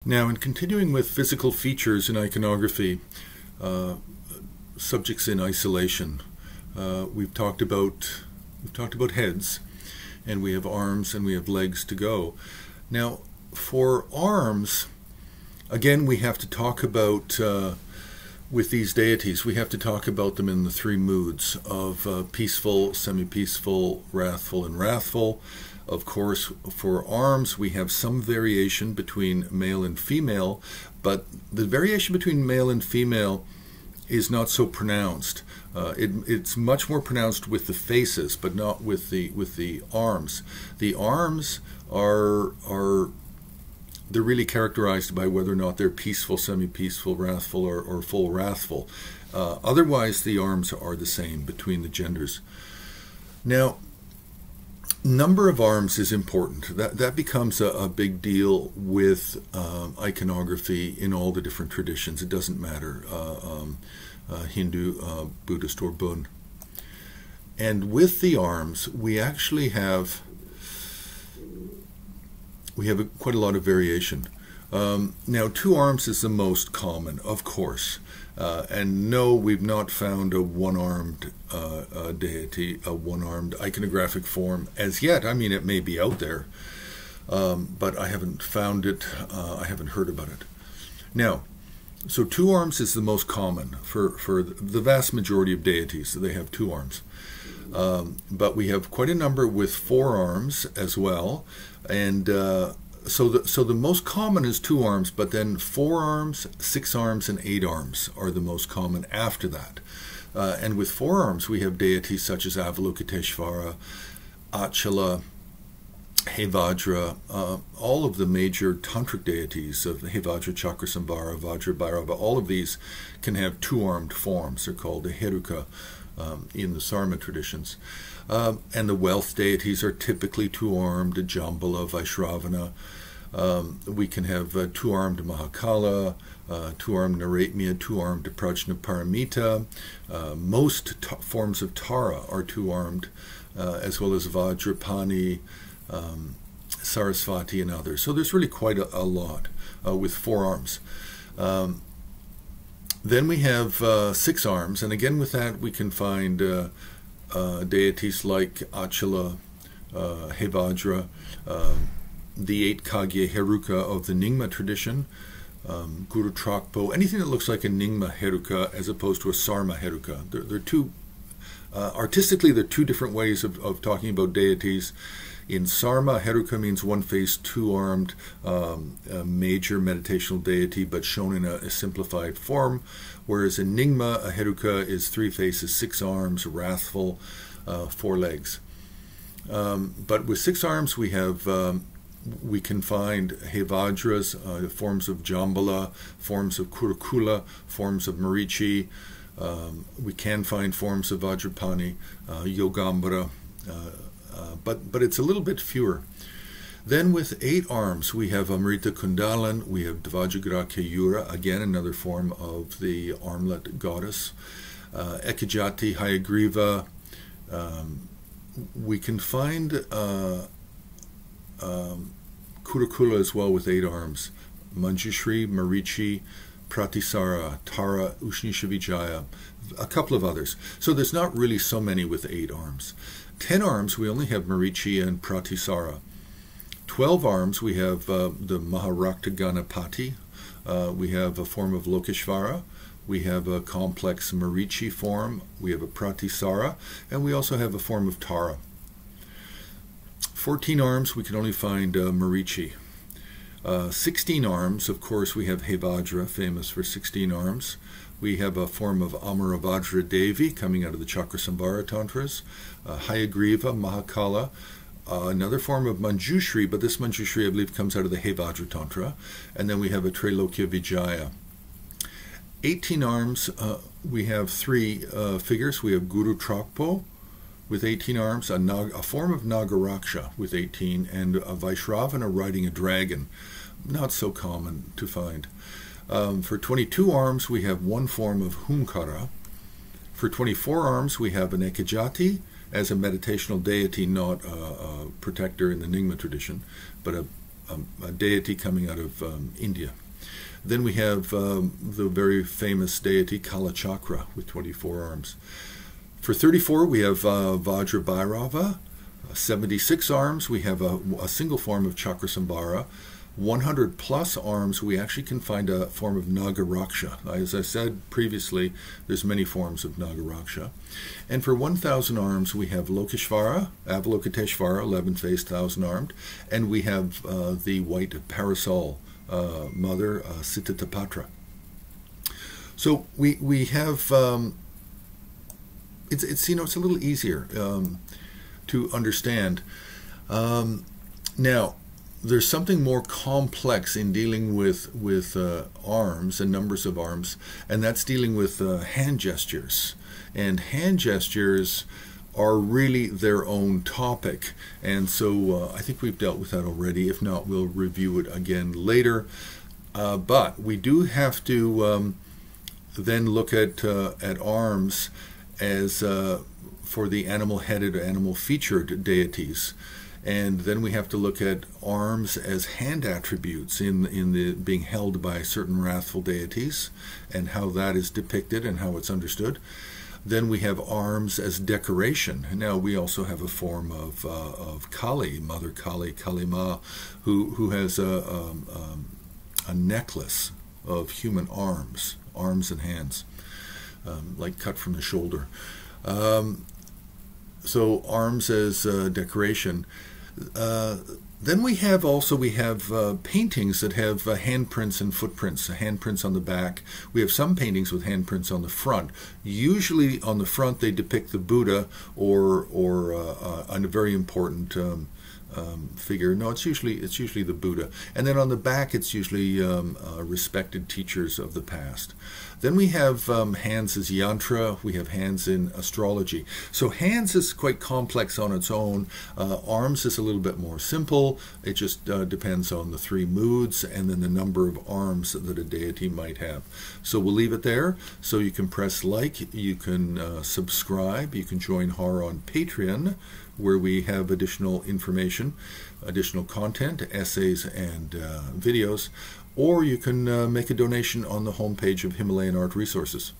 Now, in continuing with physical features in iconography, subjects in isolation, we've talked about heads, and we have arms and we have legs to go. Now, for arms, again, we have to talk about with these deities, we have to talk about them in the three moods of peaceful, semi-peaceful, wrathful, and wrathful. Of course, for arms, we have some variation between male and female, but the variation between male and female is not so pronounced. It's much more pronounced with the faces, but not with the arms. The arms they're really characterized by whether or not they're peaceful, semi-peaceful, wrathful, or full wrathful. Otherwise, the arms are the same between the genders. Now, number of arms is important. That becomes a big deal with iconography in all the different traditions. It doesn't matter, Hindu, Buddhist, or Bun. And with the arms, we actually have quite a lot of variation. Now, 2 arms is the most common, of course. And no, we've not found a one-armed deity, a one-armed iconographic form as yet. I mean, it may be out there, but I haven't found it. I haven't heard about it. Now, so 2 arms is the most common for the vast majority of deities. They have 2 arms. But we have quite a number with 4 arms as well, and so the most common is 2 arms, but then 4 arms, 6 arms, and 8 arms are the most common after that. And with 4 arms, we have deities such as Avalokiteshvara, Achala, Hevajra, all of the major tantric deities of Hevajra, Chakrasambhara, Vajra, Bhairava. All of these can have 2-armed forms. They're called the Heruka in the Sarma traditions. And the wealth deities are typically 2-armed, Jambala, Vaishravana. We can have 2-armed Mahakala, 2-armed Naratmya, 2-armed Prajna Paramita. Most forms of Tara are 2-armed, as well as Vajrapani, Sarasvati, and others. So there's really quite a lot with 4 arms. Then we have 6 arms, and again with that we can find deities like Achala, Hevajra, the 8 Kagya Heruka of the Nyingma tradition, Guru Trakpo, anything that looks like a Nyingma Heruka as opposed to a Sarma Heruka. They're two, artistically, they're 2 different ways of talking about deities. In Sarma, Heruka means one-faced, 2-armed, major meditational deity, but shown in a simplified form. Whereas in Nyingma, a Heruka is 3 faces, 6 arms, wrathful, 4 legs. But with 6 arms, we can find Hevajras, forms of Jambala, forms of Kurukula, forms of Marichi. We can find forms of Vajrapani, Yogambara, but it's a little bit fewer. Then with 8 arms, we have Amrita Kundalan, we have Dvajagra Keyura, again another form of the armlet goddess, Ekajati, Hayagriva. We can find Kurukula as well with 8 arms, Manjushri, Marichi, Pratisara, Tara, Ushnishavijaya, a couple of others. So there's not really so many with 8 arms. 10 arms, we only have Marichi and Pratisara. 12 arms, we have the Maharakta Ganapati. We have a form of Lokeshvara. We have a complex Marichi form. We have a Pratisara. And we also have a form of Tara. 14 arms, we can only find Marichi. 16 arms, of course, we have Hevajra, famous for 16 arms. We have a form of Amaravajra Devi coming out of the Chakrasambhara Tantras, Hayagriva, Mahakala, another form of Manjushri, but this Manjushri, I believe, comes out of the Hevajra Tantra. And then we have a Trailokya Vijaya. 18 arms, we have 3 figures. We have Guru Trakpo with 18 arms, a form of Nagaraksha with 18, and a Vaishravana riding a dragon. Not so common to find. For 22 arms, we have 1 form of Hunkara. For 24 arms, we have an Ekajati as a meditational deity, not a protector in the Nyingma tradition, but a a deity coming out of India. Then we have the very famous deity Kalachakra with 24 arms. For 34, we have Vajrabhairava. 76 arms, we have a single form of Chakrasambhara. 100 plus arms, we actually can find a form of Nagaraksha. As I said previously, there's many forms of Nagaraksha. And for 1,000 arms, we have Lokeshvara, Avalokiteshvara, 11-faced, 1,000-armed, and we have the white parasol mother, Sitatapatra. So we have, it's it's a little easier to understand. Now, there's something more complex in dealing with arms and numbers of arms, and that's dealing with hand gestures. And hand gestures are really their own topic, and so I think we've dealt with that already. If not, we'll review it again later. But we do have to then look at arms as for the animal-headed or animal-featured deities. And then we have to look at arms as hand attributes in the being held by certain wrathful deities, and how that is depicted and how it's understood. Then we have arms as decoration. Now we also have a form of Kali, Mother Kali, Kalima, who has a necklace of human arms and hands, like cut from the shoulder. So arms as decoration. Then we have paintings that have handprints and footprints, handprints on the back. We have some paintings with handprints on the front. Usually on the front they depict the Buddha or a very important figure. No, it's usually the Buddha. And then on the back it's usually respected teachers of the past. Then we have hands as yantra. We have hands in astrology. So hands is quite complex on its own. Arms is a little bit more simple. It just depends on the 3 moods and then the number of arms that a deity might have. So we'll leave it there. So you can press like, you can subscribe, you can join HAR on Patreon, where we have additional information, additional content, essays, and videos, or you can make a donation on the homepage of Himalayan Art Resources.